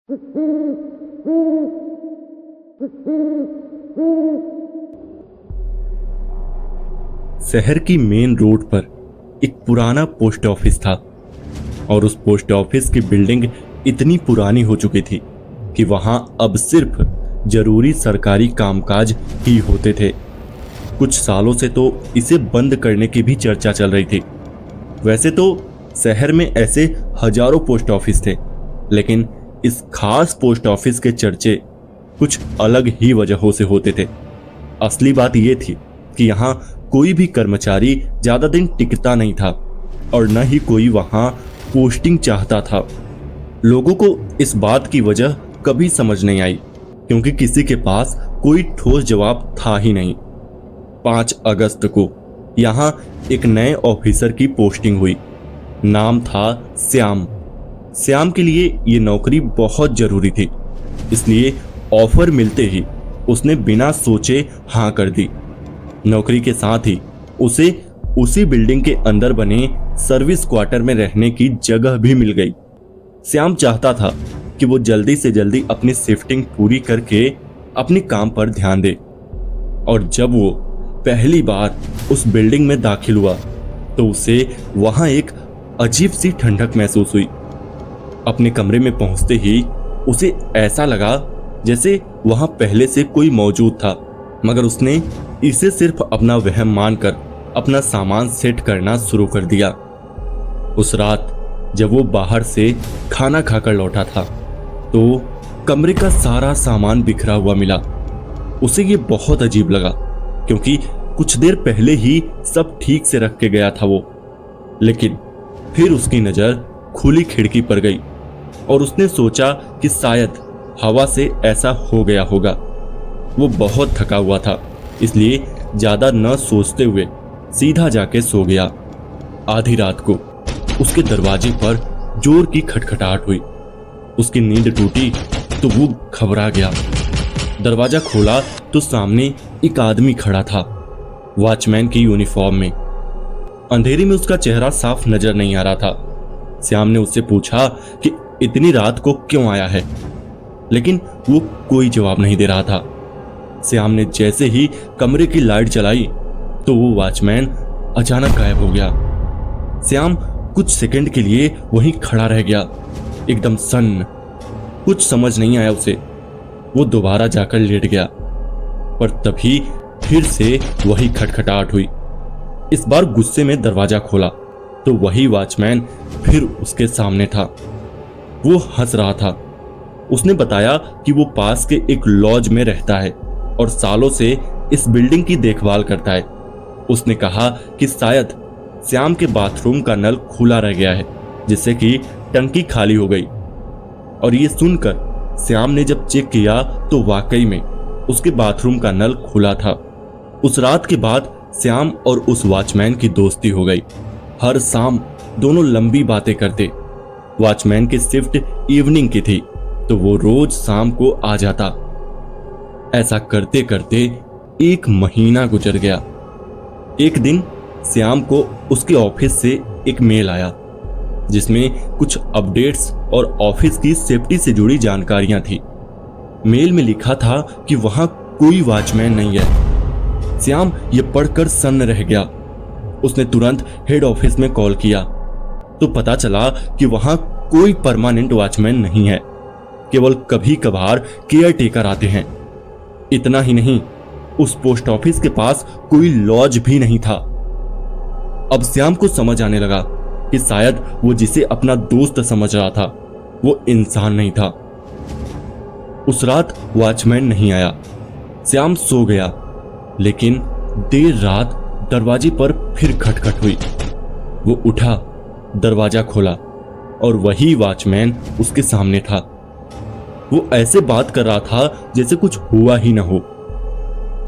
शहर की main road पर एक पुराना पोस्ट ऑफिस था और उस पोस्ट ऑफिस की बिल्डिंग इतनी पुरानी हो चुकी थी कि वहां अब सिर्फ जरूरी सरकारी कामकाज ही होते थे। कुछ सालों से तो इसे बंद करने की भी चर्चा चल रही थी। वैसे तो शहर में ऐसे हजारों पोस्ट ऑफिस थे, लेकिन इस खास पोस्ट ऑफिस के चर्चे कुछ अलग ही वजहों से होते थे। असली बात यह थी कि यहाँ कोई भी कर्मचारी ज्यादा दिन टिकता नहीं था और न ही कोई वहां पोस्टिंग चाहता था। लोगों को इस बात की वजह कभी समझ नहीं आई, क्योंकि किसी के पास कोई ठोस जवाब था ही नहीं। 5 अगस्त को यहाँ एक नए ऑफिसर की पोस्टिंग हुई। नाम था श्याम। श्याम के लिए ये नौकरी बहुत जरूरी थी, इसलिए ऑफर मिलते ही उसने बिना सोचे हाँ कर दी। नौकरी के साथ ही उसे उसी बिल्डिंग के अंदर बने सर्विस क्वार्टर में रहने की जगह भी मिल गई। श्याम चाहता था कि वो जल्दी से जल्दी अपनी शिफ्टिंग पूरी करके अपने काम पर ध्यान दे। और जब वो पहली बार उस बिल्डिंग में दाखिल हुआ तो उसे वहां एक अजीब सी ठंडक महसूस हुई। अपने कमरे में पहुंचते ही उसे ऐसा लगा जैसे वहां पहले से कोई मौजूद था, मगर उसने इसे सिर्फ अपना वहम मानकर अपना सामान सेट करना शुरू कर दिया। उस रात जब वो बाहर से खाना खाकर लौटा था तो कमरे का सारा सामान बिखरा हुआ मिला। उसे ये बहुत अजीब लगा, क्योंकि कुछ देर पहले ही सब ठीक से रख के गया था वो। लेकिन फिर उसकी नजर खुली खिड़की पर गई और उसने सोचा कि शायद हवा से ऐसा हो गया होगा। वो बहुत थका हुआ था, इसलिए ज्यादा न सोचते हुए सीधा जाके सो गया। आधी रात को उसके दरवाजे पर जोर की खटखटाहट हुई। उसकी नींद टूटी तो वो घबरा गया। दरवाजा खोला तो सामने एक आदमी खड़ा था, वॉचमैन की यूनिफॉर्म में। अंधेरे में उसका चेहरा साफ नजर नहीं आ रहा था। श्याम ने उससे पूछा कि इतनी रात को क्यों आया है, लेकिन वो कोई जवाब नहीं दे रहा था। श्याम ने जैसे ही कमरे की लाइट जलाई तो वो वॉचमैन अचानक गायब हो गया। श्याम कुछ सेकंड के लिए वहीं खड़ा रह गया, एकदम सन्न। कुछ समझ नहीं आया उसे। वो दोबारा जाकर लेट गया, पर तभी फिर से वही खटखटाहट हुई। इस बार गुस्से में दरवाजा खोला तो वही वॉचमैन फिर उसके सामने था। वो हंस रहा था। उसने बताया कि वो पास के एक लॉज में रहता है और सालों से इस बिल्डिंग की देखभाल करता है। उसने कहा कि शायद श्याम के बाथरूम का नल खुला रह गया है, जिससे कि टंकी खाली हो गई। और ये सुनकर श्याम ने जब चेक किया तो वाकई में उसके बाथरूम का नल खुला था। उस रात के बाद श्याम और उस वॉचमैन की दोस्ती हो गई। हर शाम दोनों लंबी बातें करते। वॉचमैन की शिफ्ट इवनिंग की थी तो वो रोज शाम को आ जाता। ऐसा करते करते 1 महीना गुजर गया। एक दिन श्याम को उसके ऑफिस से एक मेल आया, जिसमें कुछ अपडेट्स और ऑफिस की सेफ्टी से जुड़ी जानकारियां थी। मेल में लिखा था कि वहां कोई वॉचमैन नहीं है। श्याम ये पढ़कर सन्न रह गया। उसने तुरंत हेड ऑफिस में कॉल किया तो पता चला कि वहां कोई परमानेंट वॉचमैन नहीं है, केवल कभी कभार केयर टेकर आते हैं। इतना ही नहीं, उस पोस्ट ऑफिस के पास कोई लॉज भी नहीं था। अब श्याम को समझ आने लगा कि शायद वो जिसे अपना दोस्त समझ रहा था वो इंसान नहीं था। उस रात वॉचमैन नहीं आया। श्याम सो गया, लेकिन देर रात दरवाजे पर फिर खटखट हुई। वो उठा, दरवाजा खोला और वही वॉचमैन उसके सामने था। वो ऐसे बात कर रहा था जैसे कुछ हुआ ही ना हो,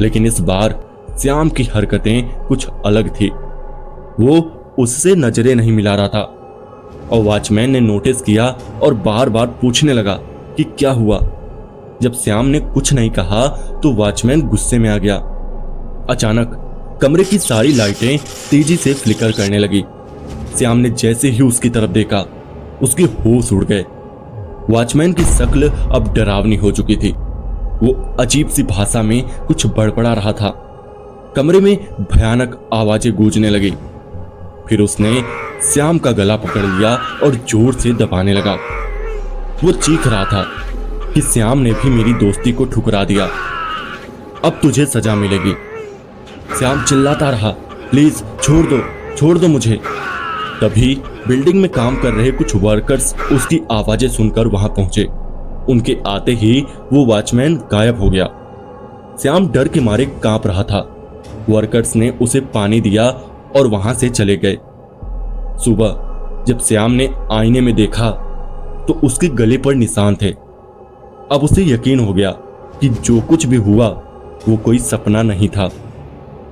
लेकिन इस बार श्याम की हरकतें कुछ अलग थी। वो उससे नजरें नहीं मिला रहा था और वॉचमैन ने नोटिस किया और बार बार पूछने लगा कि क्या हुआ। जब श्याम ने कुछ नहीं कहा तो वॉचमैन गुस्से में आ गया। अचानक कमरे की सारी लाइटें तेजी से फ्लिकर करने लगी। श्याम ने जैसे ही उसकी तरफ देखा, उसके होश उड़ गए। वॉचमैन की शक्ल अब डरावनी हो चुकी थी। वो अजीब सी भाषा में कुछ बड़बड़ा रहा था। कमरे में भयानक आवाजें गूंजने लगी। फिर उसने श्याम का गला पकड़ लिया और जोर से दबाने लगा। वो चीख रहा था कि श्याम ने भी मेरी दोस्ती को ठुकरा दिया, अब तुझे सजा मिलेगी। श्याम चिल्लाता रहा, प्लीज छोड़ दो मुझे। तभी बिल्डिंग में काम कर रहे कुछ वर्कर्स उसकी आवाजें सुनकर वहां पहुंचे। उनके आते ही वो वॉचमैन गायब हो गया। श्याम डर के मारे कांप रहा था। वर्कर्स ने उसे पानी दिया और वहां से चले गए। सुबह जब श्याम ने आईने में देखा तो उसके गले पर निशान थे। अब उसे यकीन हो गया कि जो कुछ भी हुआ वो कोई सपना नहीं था।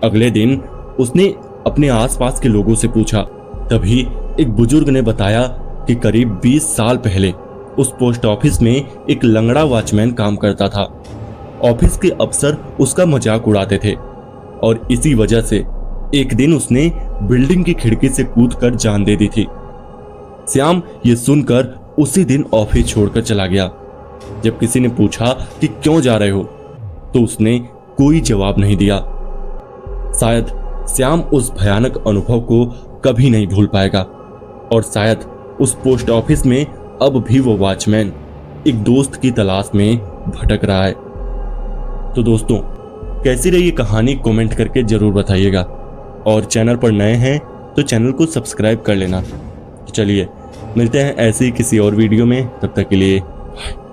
अगले दिन उसने अपने आसपास के लोगों से पूछा। तभी एक बुजुर्ग ने बताया कि करीब 20 साल पहले उस पोस्ट ऑफिस में एक लंगड़ा वॉचमैन काम करता था। ऑफिस के अफसर उसका मजाक उड़ाते थे और इसी वजह से एक दिन उसने बिल्डिंग की खिड़की से कूदकर जान दे दी थी। श्याम ये सुनकर उसी दिन ऑफिस छोड़कर चला गया। जब किसी ने पूछा कि क्यों जा रहे हो तो उसने कोई जवाब नहीं दिया। शायद श्याम उस भयानक अनुभव को कभी नहीं भूल पाएगा और शायद उस पोस्ट ऑफिस में अब भी वो वॉचमैन एक दोस्त की तलाश में भटक रहा है। तो दोस्तों, कैसी रही ये कहानी कमेंट करके जरूर बताइएगा और चैनल पर नए हैं तो चैनल को सब्सक्राइब कर लेना। चलिए मिलते हैं ऐसे ही किसी और वीडियो में, तब तक के लिए बाय।